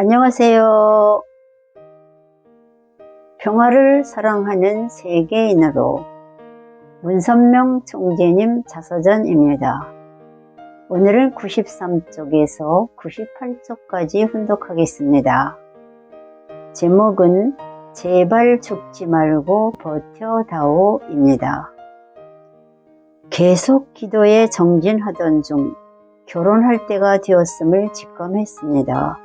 안녕하세요. 평화를 사랑하는 세계인으로 문선명 총재님 자서전입니다. 오늘은 93쪽에서 98쪽까지 훈독하겠습니다. 제목은 제발 죽지 말고 버텨다오입니다. 계속 기도에 정진하던 중 결혼할 때가 되었음을 직감했습니다.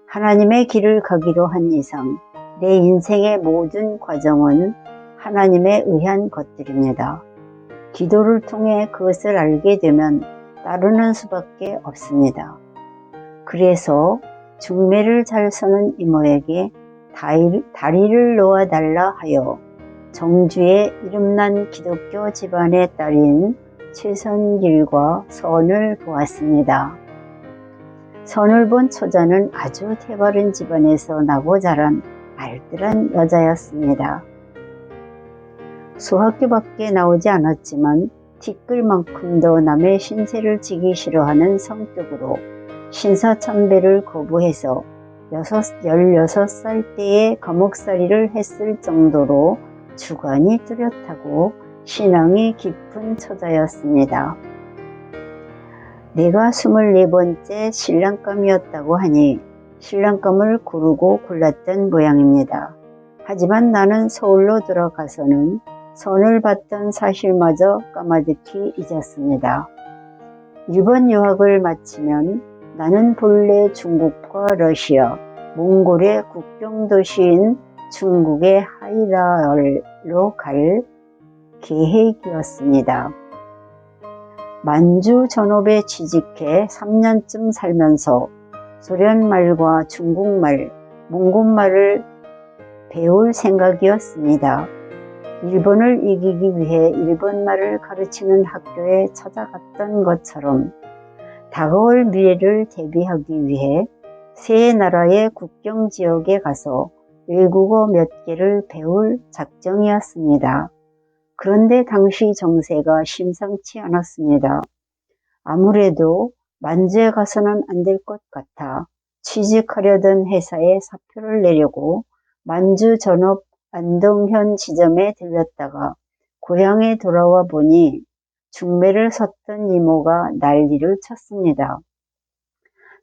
하나님의 길을 가기로 한 이상 내 인생의 모든 과정은 하나님에 의한 것들입니다. 기도를 통해 그것을 알게 되면 따르는 수밖에 없습니다. 그래서 중매를 잘 서는 이모에게 다리를 놓아달라 하여 정주의 이름난 기독교 집안의 딸인 최선길과 선을 보았습니다. 선을 본 처자는 아주 태바른 집안에서 나고 자란 알뜰한 여자였습니다. 소학교밖에 나오지 않았지만 티끌만큼도 남의 신세를 지기 싫어하는 성격으로 신사참배를 거부해서 16살 때에 감옥살이를 했을 정도로 주관이 뚜렷하고 신앙이 깊은 처자였습니다. 내가 24번째 신랑감이었다고 하니 신랑감을 고르고 골랐던 모양입니다. 하지만 나는 서울로 돌아가서는 선을 받던 사실마저 까마득히 잊었습니다. 일본 유학을 마치면 나는 본래 중국과 러시아, 몽골의 국경 도시인 중국의 하이라얼로 갈 계획이었습니다. 만주 전업에 취직해 3년쯤 살면서 소련말과 중국말, 몽골말을 배울 생각이었습니다. 일본을 이기기 위해 일본말을 가르치는 학교에 찾아갔던 것처럼 다가올 미래를 대비하기 위해 세 나라의 국경 지역에 가서 외국어 몇 개를 배울 작정이었습니다. 그런데 당시 정세가 심상치 않았습니다. 아무래도 만주에 가서는 안 될 것 같아 취직하려던 회사에 사표를 내려고 만주 전업 안동현 지점에 들렸다가 고향에 돌아와 보니 중매를 섰던 이모가 난리를 쳤습니다.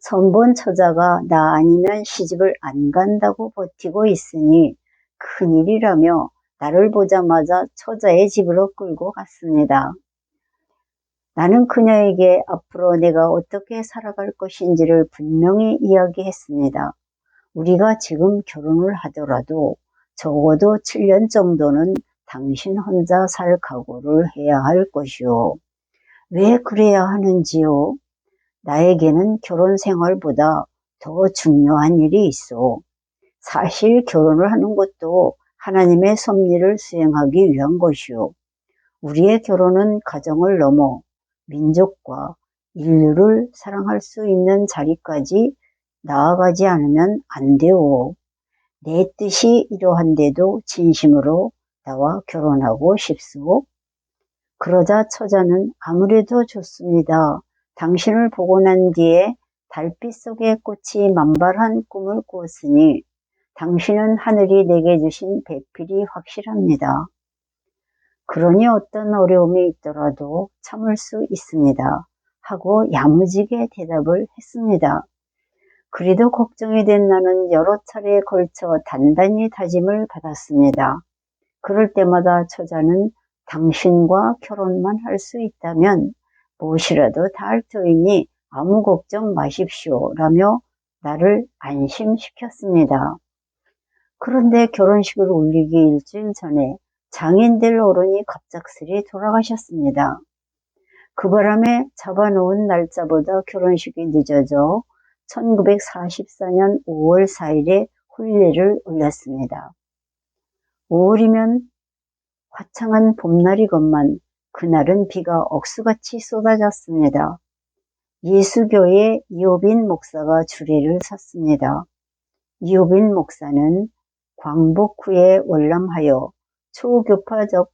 선본 처자가 나 아니면 시집을 안 간다고 버티고 있으니 큰일이라며 나를 보자마자 처자의 집으로 끌고 갔습니다. 나는 그녀에게 앞으로 내가 어떻게 살아갈 것인지를 분명히 이야기했습니다. 우리가 지금 결혼을 하더라도 적어도 7년 정도는 당신 혼자 살 각오를 해야 할 것이오. 왜 그래야 하는지요? 나에게는 결혼 생활보다 더 중요한 일이 있어. 사실 결혼을 하는 것도 하나님의 섭리를 수행하기 위한 것이오. 우리의 결혼은 가정을 넘어 민족과 인류를 사랑할 수 있는 자리까지 나아가지 않으면 안 돼요. 내 뜻이 이러한데도 진심으로 나와 결혼하고 싶소? 그러자 처자는 아무래도 좋습니다. 당신을 보고 난 뒤에 달빛 속의 꽃이 만발한 꿈을 꾸었으니 당신은 하늘이 내게 주신 배필이 확실합니다. 그러니 어떤 어려움이 있더라도 참을 수 있습니다. 하고 야무지게 대답을 했습니다. 그래도 걱정이 된 나는 여러 차례에 걸쳐 단단히 다짐을 받았습니다. 그럴 때마다 처자는 당신과 결혼만 할 수 있다면 무엇이라도 다 할 터이니 아무 걱정 마십시오 라며 나를 안심시켰습니다. 그런데 결혼식을 올리기 일주일 전에 장인 될 어른이 갑작스레 돌아가셨습니다. 그 바람에 잡아놓은 날짜보다 결혼식이 늦어져 1944년 5월 4일에 혼례를 올렸습니다. 5월이면 화창한 봄날이건만 그날은 비가 억수같이 쏟아졌습니다. 예수교의 이호빈 목사가 주례를 섰습니다. 이호빈 목사는 광복 후에 월남하여 초교파적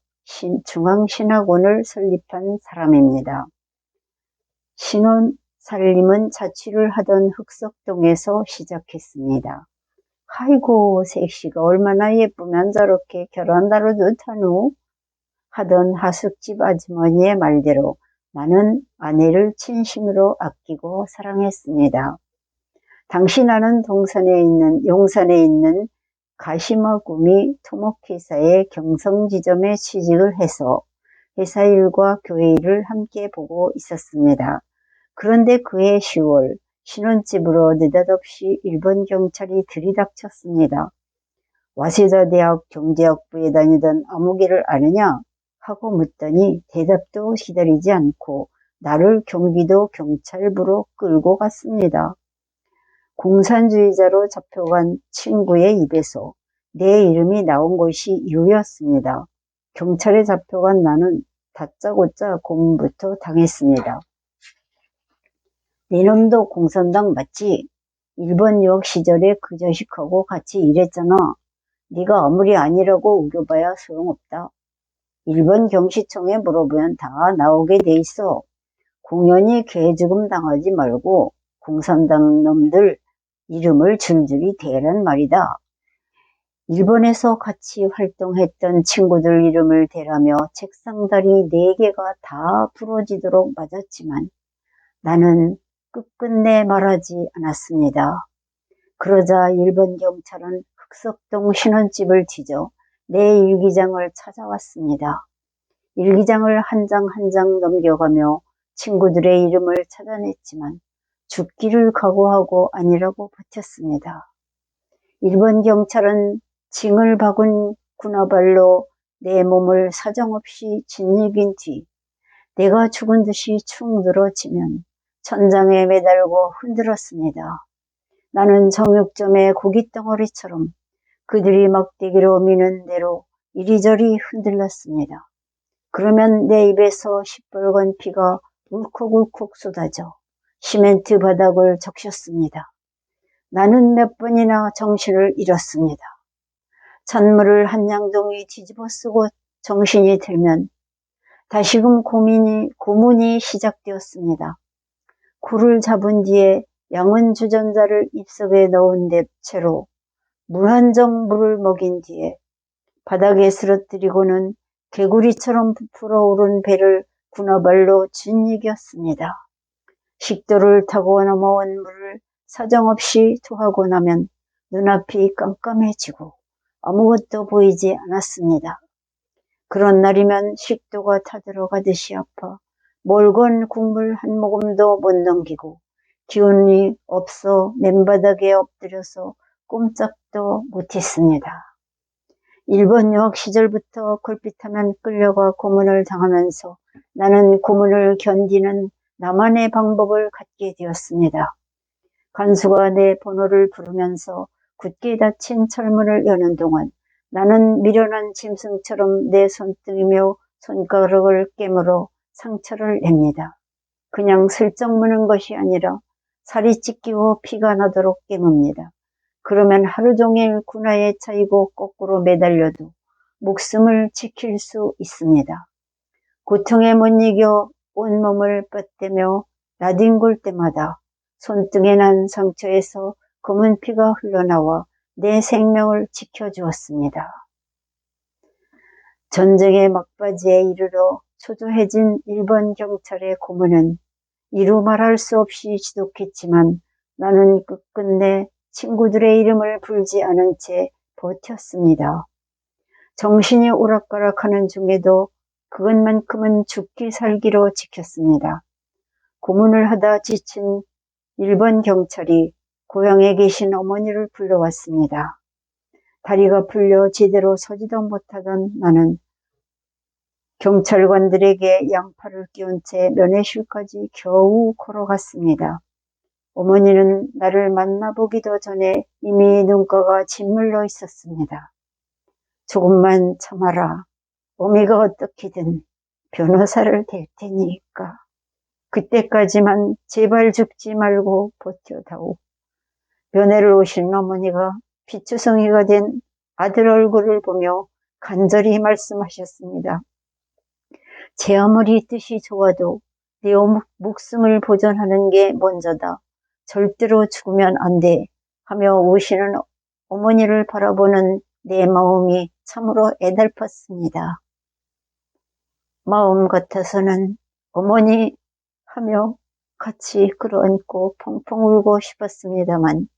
중앙신학원을 설립한 사람입니다. 신혼 살림은 자취를 하던 흑석동에서 시작했습니다. 아이고, 색시가 얼마나 예쁘면 저렇게 결혼하러 좋다누? 하던 하숙집 아주머니의 말대로 나는 아내를 진심으로 아끼고 사랑했습니다. 당시 나는 용산에 있는 가시마구미 토목회사의 경성지점에 취직을 해서 회사 일과 교회 일을 함께 보고 있었습니다. 그런데 그해 10월 신혼집으로 느닷없이 일본 경찰이 들이닥쳤습니다. 와세다 대학 경제학부에 다니던 아무개를 아느냐 하고 묻더니 대답도 기다리지 않고 나를 경기도 경찰부로 끌고 갔습니다. 공산주의자로 잡혀간 친구의 입에서 내 이름이 나온 것이 이유였습니다. 경찰에 잡혀간 나는 다짜고짜 고문부터 당했습니다. 네 놈도 공산당 맞지? 일본 유학 시절에 그 자식하고 같이 일했잖아. 네가 아무리 아니라고 우겨봐야 소용없다. 일본 경시청에 물어보면 다 나오게 돼 있어. 공연히 개죽음 당하지 말고 공산당 놈들 이름을 줄줄이 대란 말이다. 일본에서 같이 활동했던 친구들 이름을 대라며 책상다리 4개가 다 부러지도록 맞았지만 나는 끝끝내 말하지 않았습니다. 그러자 일본 경찰은 흑석동 신혼집을 뒤져 내 일기장을 찾아왔습니다. 일기장을 한 장 한 장 넘겨가며 친구들의 이름을 찾아냈지만 죽기를 각오하고 아니라고 버텼습니다. 일본 경찰은 징을 박은 군화발로 내 몸을 사정없이 짓이긴 뒤 내가 죽은 듯이 축 늘어지면 천장에 매달고 흔들었습니다. 나는 정육점의 고깃덩어리처럼 그들이 막대기로 미는 대로 이리저리 흔들렸습니다. 그러면 내 입에서 시뻘건 피가 울컥울컥 쏟아져 시멘트 바닥을 적셨습니다. 나는 몇 번이나 정신을 잃었습니다. 찬물을 한 양동이 뒤집어 쓰고 정신이 들면 다시금 고문이 시작되었습니다. 굴을 잡은 뒤에 양은 주전자를 입속에 넣은 채로 무한정 물을 먹인 뒤에 바닥에 쓰러뜨리고는 개구리처럼 부풀어 오른 배를 군화발로 짓이겼습니다. 식도를 타고 넘어온 물을 사정없이 토하고 나면 눈앞이 깜깜해지고 아무것도 보이지 않았습니다. 그런 날이면 식도가 타들어가듯이 아파 멀건 국물 한 모금도 못 넘기고 기운이 없어 맨바닥에 엎드려서 꼼짝도 못했습니다. 일본 유학 시절부터 걸핏하면 끌려가 고문을 당하면서 나는 고문을 견디는 나만의 방법을 갖게 되었습니다. 간수가 내 번호를 부르면서 굳게 닫힌 철문을 여는 동안 나는 미련한 짐승처럼 내 손등이며 손가락을 깨물어 상처를 냅니다. 그냥 슬쩍 무는 것이 아니라 살이 찢기고 피가 나도록 깨뭅니다. 그러면 하루 종일 군화에 차이고 거꾸로 매달려도 목숨을 지킬 수 있습니다. 고통에 못 이겨 온몸을 뻗대며 나뒹굴 때마다 손등에 난 상처에서 검은 피가 흘러나와 내 생명을 지켜주었습니다. 전쟁의 막바지에 이르러 초조해진 일본 경찰의 고문은 이루 말할 수 없이 지독했지만 나는 끝끝내 친구들의 이름을 불지 않은 채 버텼습니다. 정신이 오락가락하는 중에도 그것만큼은 죽기 살기로 지켰습니다. 고문을 하다 지친 일본 경찰이 고향에 계신 어머니를 불러왔습니다. 다리가 풀려 제대로 서지도 못하던 나는 경찰관들에게 양팔을 끼운 채 면회실까지 겨우 걸어갔습니다. 어머니는 나를 만나보기도 전에 이미 눈가가 짓물러 있었습니다. 조금만 참아라. 어미가 어떻게든 변호사를 댈 테니까. 그때까지만 제발 죽지 말고 버텨다오. 면회를 오신 어머니가 비추성이가 된 아들 얼굴을 보며 간절히 말씀하셨습니다. 제 아무리 뜻이 좋아도 네 목숨을 보존하는 게 먼저다. 절대로 죽으면 안 돼. 하며 우시는 어머니를 바라보는 내 마음이 참으로 애달팠습니다. 마음 같아서는 어머니 하며 같이 끌어안고 펑펑 울고 싶었습니다만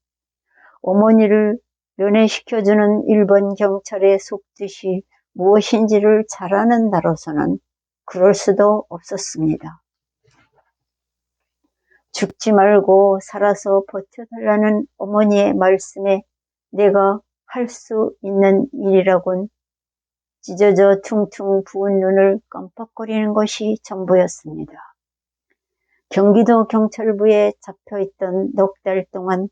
어머니를 면회시켜주는 일본 경찰에 속듯이 무엇인지를 잘 아는 나로서는 그럴 수도 없었습니다. 죽지 말고 살아서 버텨달라는 어머니의 말씀에 내가 할 수 있는 일이라곤 찢어져 퉁퉁 부은 눈을 깜빡거리는 것이 전부였습니다. 경기도 경찰부에 잡혀있던 넉 달 동안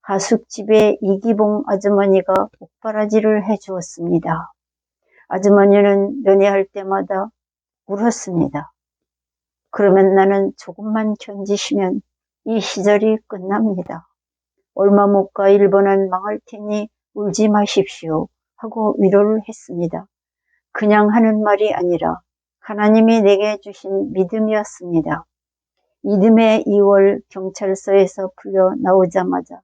하숙집에 이기봉 아주머니가 옥바라지를 해주었습니다. 아주머니는 면회할 때마다 울었습니다. 그러면 나는 조금만 견디시면 이 시절이 끝납니다. 얼마 못 가 일본은 망할 테니 울지 마십시오 하고 위로를 했습니다. 그냥 하는 말이 아니라 하나님이 내게 주신 믿음이었습니다. 이듬해 2월 경찰서에서 풀려 나오자마자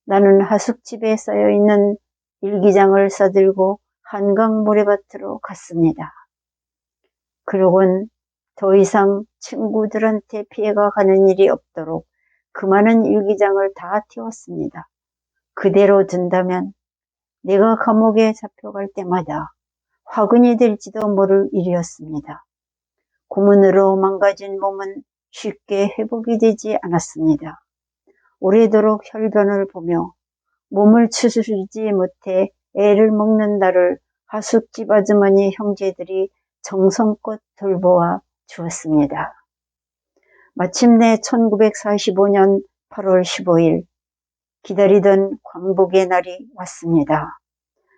나는 하숙집에 쌓여있는 일기장을 싸들고 한강 모래밭으로 갔습니다. 그러곤 더 이상 친구들한테 피해가 가는 일이 없도록 그 많은 일기장을 다 태웠습니다. 그대로 둔다면 내가 감옥에 잡혀갈 때마다 화근이 될지도 모를 일이었습니다. 고문으로 망가진 몸은 쉽게 회복이 되지 않았습니다. 오래도록 혈변을 보며 몸을 추스르지 못해 애를 먹는 나를 하숙집 아주머니 형제들이 정성껏 돌보아 주었습니다. 마침내 1945년 8월 15일 기다리던 광복의 날이 왔습니다.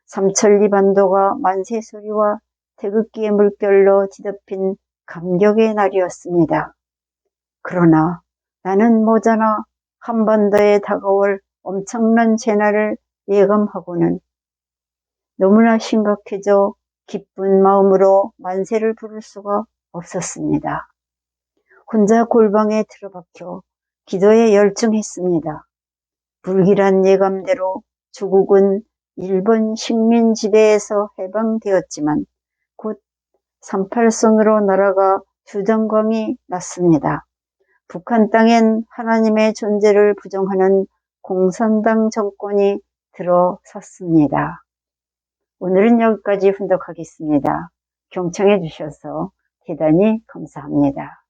삼천리 반도가 만세 소리와 태극기의 물결로 뒤덮인 감격의 날이었습니다. 그러나 나는 모자나 한반도에 다가올 엄청난 재난을 예감하고는 너무나 심각해져 기쁜 마음으로 만세를 부를 수가 없었습니다. 혼자 골방에 틀어박혀 기도에 열중했습니다. 불길한 예감대로 조국은 일본 식민 지배에서 해방되었지만 곧 38선으로 나라가 주전광이 났습니다. 북한 땅엔 하나님의 존재를 부정하는 공산당 정권이 들어섰습니다. 오늘은 여기까지 훈독하겠습니다. 경청해 주셔서 대단히 감사합니다.